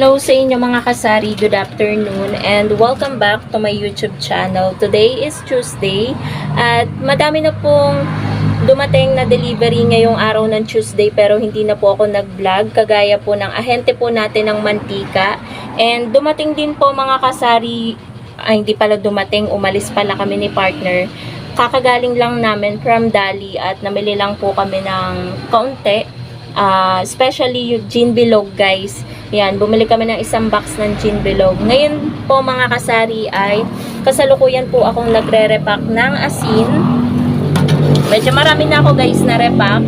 Hello sa inyo mga kasari, good afternoon and welcome back to my YouTube channel. Today is Tuesday at madami na pong dumating na delivery ngayong araw ng Tuesday pero hindi na po ako nag-vlog kagaya po ng ahente po natin ng mantika. And dumating din po mga kasari, hindi pala dumating, umalis pala kami ni partner. Kakagaling lang namin from Dali at namili lang po kami ng kaunti. Especially yung gin bilog guys. Yan, bumili kami ng isang box ng gin bilog. Ngayon po mga kasari ay kasalukuyan po akong nagre-repack ng asin. Medyo marami na ako guys na repack.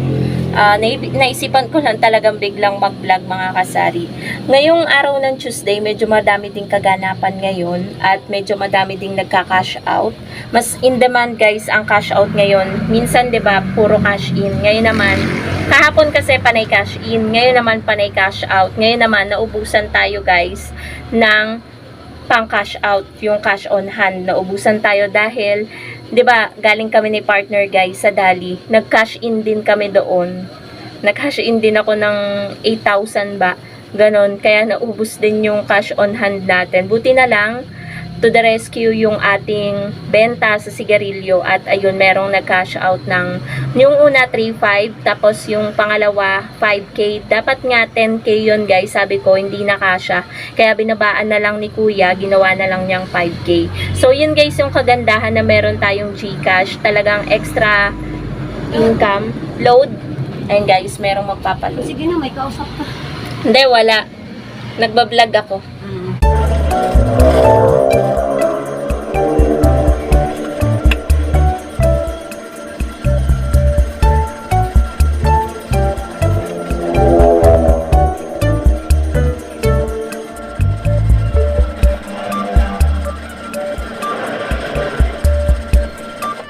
Naisipan ko lang talagang biglang mag-vlog mga kasari. Ngayong araw ng Tuesday, medyo madami ding kaganapan ngayon at medyo madami ding nagka-cash out. Mas in demand guys ang cash out ngayon. Minsan 'di ba puro cash in. Ngayon naman kahapon kasi panay cash in, ngayon naman panay cash out. Ngayon naman naubusan tayo guys ng pang cash out, yung cash on hand. Naubusan tayo dahil 'di ba, galing kami ni partner guys sa Dali. Nag-cash in din kami doon. Nag-cash in din ako ng 8,000 ba. Ganon, kaya naubos din yung cash on hand natin. Buti na lang to the rescue yung ating benta sa sigarilyo at ayun, merong nag-cash out ng yung una 3,500 tapos yung pangalawa 5K. Dapat nga 10K yun guys, sabi ko hindi na kasya, kaya binabaan na lang ni kuya, ginawa na lang niyang 5K. So yun guys yung kagandahan na meron tayong GCash, talagang extra income load. Ayun guys, merong magpapaload. Sige na, may kausap ka. Hindi, wala, nagbablog ako.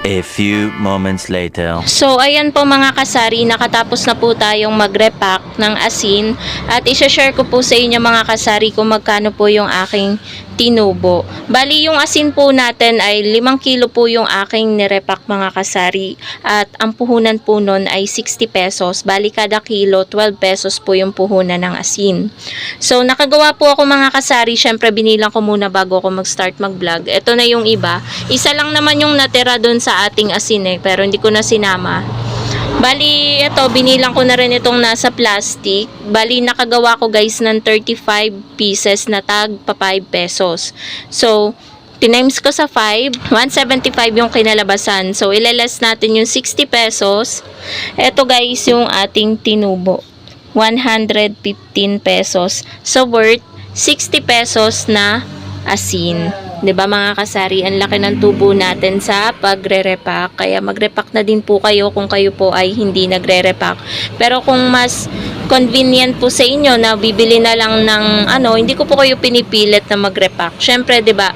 A few moments later. So, ayan po mga kasari, nakatapos na po tayong mag-repack ng asin at isa-share ko po sa inyo mga kasari kung magkano po yung aking tinubo. Bali, yung asin po natin ay 5 kilo po yung aking nirepack mga kasari at ang puhunan po nun ay 60 pesos. Bali, kada kilo 12 pesos po yung puhunan ng asin. So, nakagawa po ako mga kasari. Syempre, binilang ko muna bago ako mag-start mag-vlog. Ito na yung iba. Isa lang naman yung natira dun sa ating asin pero hindi ko na sinama. Bali, ito, binilang ko na rin itong nasa plastic. Bali, nakagawa ko guys ng 35 pieces na tag pa 5 pesos. So, tinimes ko sa 5, 175 yung kinalabasan. So, ilalas natin yung 60 pesos. Ito guys, yung ating tinubo. 115 pesos. So, worth 60 pesos na asin. 'Di ba mga kasari, ang laki ng tubo natin sa pagre-repack. Kaya magre-repack na din po kayo kung kayo po ay hindi nagre-repack. Pero kung mas convenient po sa inyo na bibili na lang ng hindi ko po kayo pinipilit na magre-repack. Syempre 'di ba,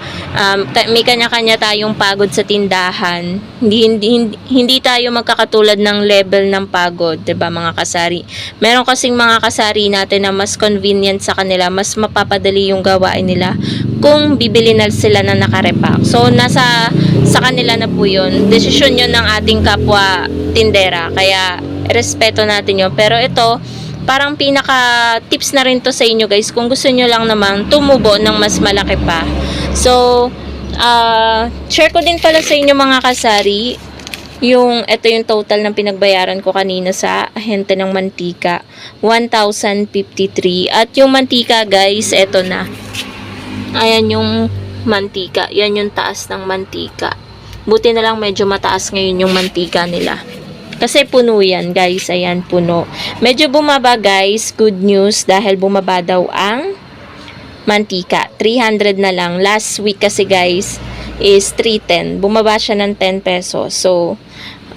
may kanya-kanya tayong pagod sa tindahan. Hindi tayo magkakatulad ng level ng pagod, 'di ba mga kasari? Meron kasing mga kasari natin na mas convenient sa kanila, mas mapapadali yung gawain nila kung bibili na sila na nakarepack. So, sa kanila na po yun. Desisyon yun ng ating kapwa tindera. Kaya, respeto natin yun. Pero ito, parang pinaka tips na rin to sa inyo guys. Kung gusto nyo lang naman tumubo ng mas malaki pa. So, share ko din pala sa inyo mga kasari. Ito yung total ng pinagbayaran ko kanina sa ahente ng mantika. 1,053. At yung mantika guys, ito na. Ayan yung mantika. Yan yung taas ng mantika. Buti na lang medyo mataas ngayon yung mantika nila. Kasi puno yan guys. Ayan, puno. Medyo bumaba guys. Good news dahil bumaba daw ang mantika. 300 na lang. Last week kasi guys is 310. Bumaba siya ng 10 pesos. So,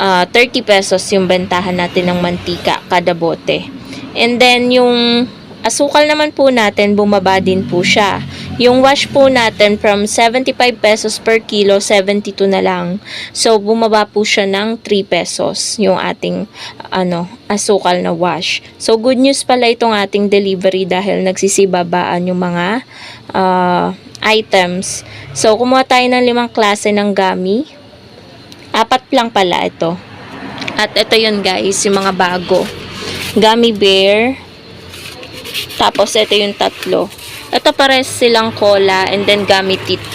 30 pesos yung bentahan natin ng mantika kada bote. And then yung asukal naman po natin, bumaba din po siya. Yung wash po natin from 75 pesos per kilo, 72 na lang. So, bumaba po siya ng 3 pesos yung ating asukal na wash. So, good news pala itong ating delivery dahil nagsisibabaan yung mga items. So, kumuha tayo ng 5 klase ng gummy. 4 lang pala ito. At ito yun guys, yung mga bago. Gummy bear. Tapos, ito yung 3. Ito pares silang cola and then gummy teeth.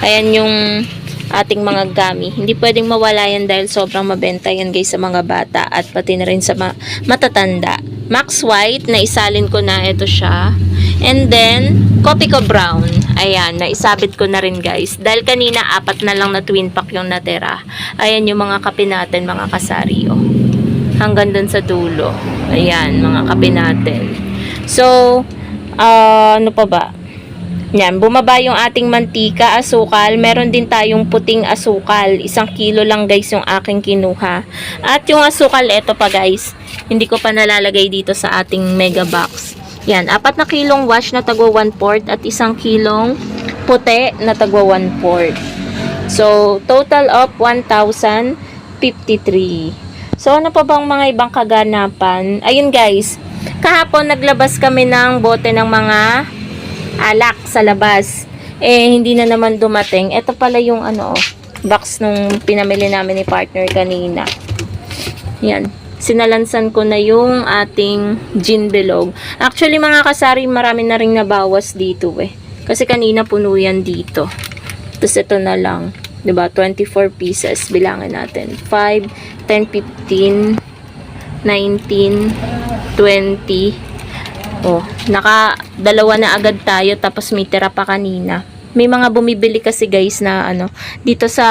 Ayan yung ating mga gummy. Hindi pwedeng mawala yan dahil sobrang mabenta yan guys sa mga bata at pati na rin sa matatanda. Max White, naisalin ko na ito siya. And then, Copico Brown. Ayan, naisabit ko na rin guys. Dahil kanina, 4 na lang na twin pack yung natira. Ayan yung mga kape natin, mga kasari. Oh. Hanggang dun sa dulo. Ayan, mga kape natin. So, ano pa ba? Yan, bumaba yung ating mantika, asukal. Meron din tayong puting asukal. 1 kilo lang guys yung aking kinuha. At yung asukal, eto pa guys. Hindi ko pa nalalagay dito sa ating mega box. Yan, 4 na kilong wash na tagwa 1/4 at 1 kilong puti na tagwa 1/4. So, total of 1,053. So, ano pa bang mga ibang kaganapan? Ayun guys, kahapon naglabas kami ng bote ng mga alak sa labas. Hindi na naman dumating. Ito pala yung box nung pinamili namin ni partner kanina. Yan. Sinalansan ko na yung ating gin bilog. Actually, mga kasari, marami na rin nabawas dito Kasi kanina puno yan dito. Tapos ito na lang. 'Di ba? 24 pieces. Bilangan natin. 5, 10, 15, 19, 20. Oh, naka-2 na agad tayo tapos may tira pa kanina. May mga bumibili kasi guys na dito sa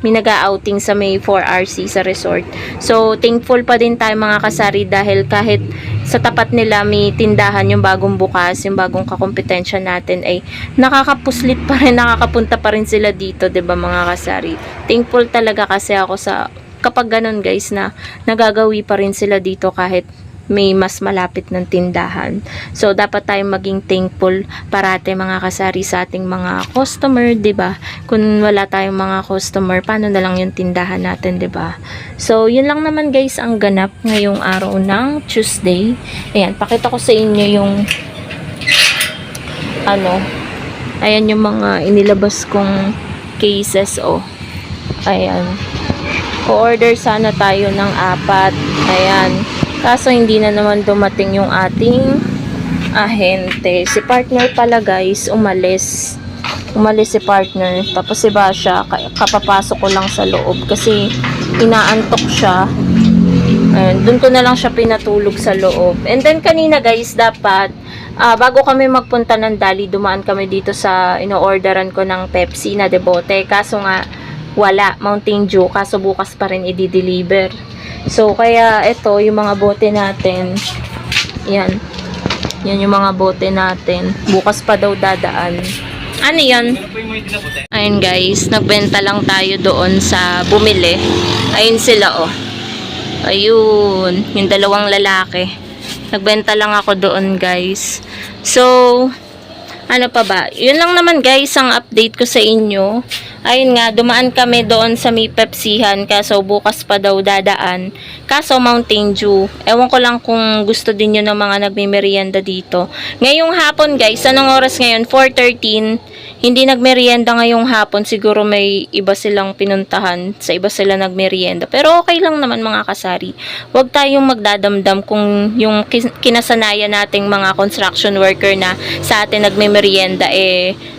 may nag-outing sa may 4RC sa resort. So, thankful pa din tayo mga kasari dahil kahit sa tapat nila may tindahan yung bagong bukas, yung bagong kakompetensya natin ay nakakapuslit pa rin, nakakapunta pa rin sila dito, 'di ba mga kasari? Thankful talaga kasi ako sa kapag ganun guys na nagagawi pa rin sila dito kahit may mas malapit ng tindahan. So, dapat tayong maging thankful parate mga kasari sa ating mga customer, 'di ba? Kung wala tayong mga customer, paano na lang yung tindahan natin, 'di ba? So, yun lang naman guys ang ganap ngayong araw ng Tuesday. Ayan, pakita ko sa inyo yung ayan yung mga inilabas kong cases, Ayan. O-order sana tayo ng 4. Ayan. Kaso hindi na naman dumating yung ating ahente. Si partner pala guys, umalis. Umalis si partner. Tapos si Basha, kapapasok ko lang sa loob kasi inaantok siya. Ayun, dun ko na lang siya pinatulog sa loob. And then kanina guys, dapat bago kami magpunta ng Dali, dumaan kami dito sa ino-orderan ko ng Pepsi na debote. Kaso nga, wala. Mountain Dew. Kaso bukas pa rin i-deliver. So, kaya ito, yung mga bote natin. Yan. Yan yung mga bote natin. Bukas pa daw dadaan. Ano yan? Ayun guys, nagbenta lang tayo doon sa bumili. Ayun sila Ayun. Yung 2 lalaki. Nagbenta lang ako doon guys. So, ano pa ba? Yun lang naman guys ang update ko sa inyo. Ayun nga, dumaan kami doon sa may Pepsihan kaso bukas pa daw dadaan. Kaso Mountain Dew. Ewan ko lang kung gusto din yun ng mga nagmimerienda dito. Ngayong hapon guys, anong oras ngayon? 4:13. Hindi nagmerienda ngayong hapon. Siguro may iba silang pinuntahan. Sa iba sila nagmerienda. Pero okay lang naman mga kasari. Huwag tayong magdadamdam kung yung kinasanayan nating mga construction worker na sa atin nagmimerienda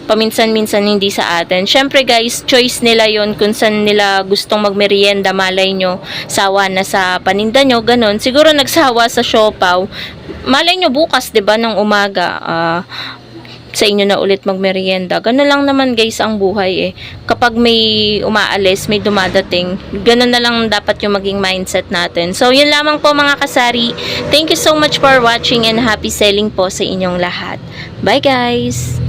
paminsan-minsan hindi sa atin. Syempre guys, choice nila yon kung saan nila gustong magmerienda. Malay nyo, sawa na sa paninda nyo, ganun. Siguro nagsawa sa siopaw. Malay nyo bukas, 'di ba, ng umaga, sa inyo na ulit magmerienda. Ganun lang naman guys ang buhay Kapag may umaalis, may dumadating, ganun na lang dapat yung maging mindset natin. So, yun lamang po mga kasari. Thank you so much for watching and happy selling po sa inyong lahat. Bye guys!